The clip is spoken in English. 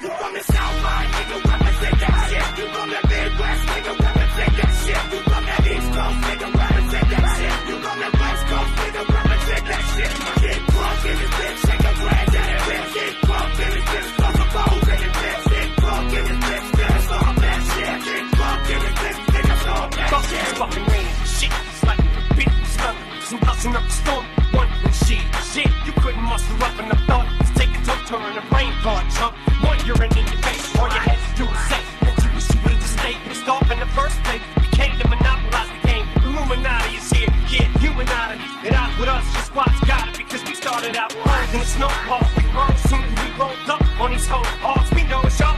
You from the South Side, nigga, represent that shit. You from the Midwest, nigga, represent that shit. You from the East Coast, nigga, represent that shit. You from the West Coast, nigga, represent that shit. Get drunk in this bitch, shake a grand at it, bitch. Get drunk in this bitch, fuck a bowl in this bitch. Get drunk in this bitch, that's all that shit. Get drunk in this bitch, nigga, that's all that shit. It's fucking raining, shit, it's like a beat, skunk. Some busting up the storm, wondering shit. You couldn't muster up enough thought. Let's take a tough turn, a rain guard, chump. One urine in your face, all you had to do was say that you wish you would've just stayed pissed off in the first place. We came to monopolize the game. Illuminati is here, yeah, humanity. It out with us, your squad's got it, because we started out hard in the snowball. We rolled soon as we rolled up on these whole halls. We know it's y'all.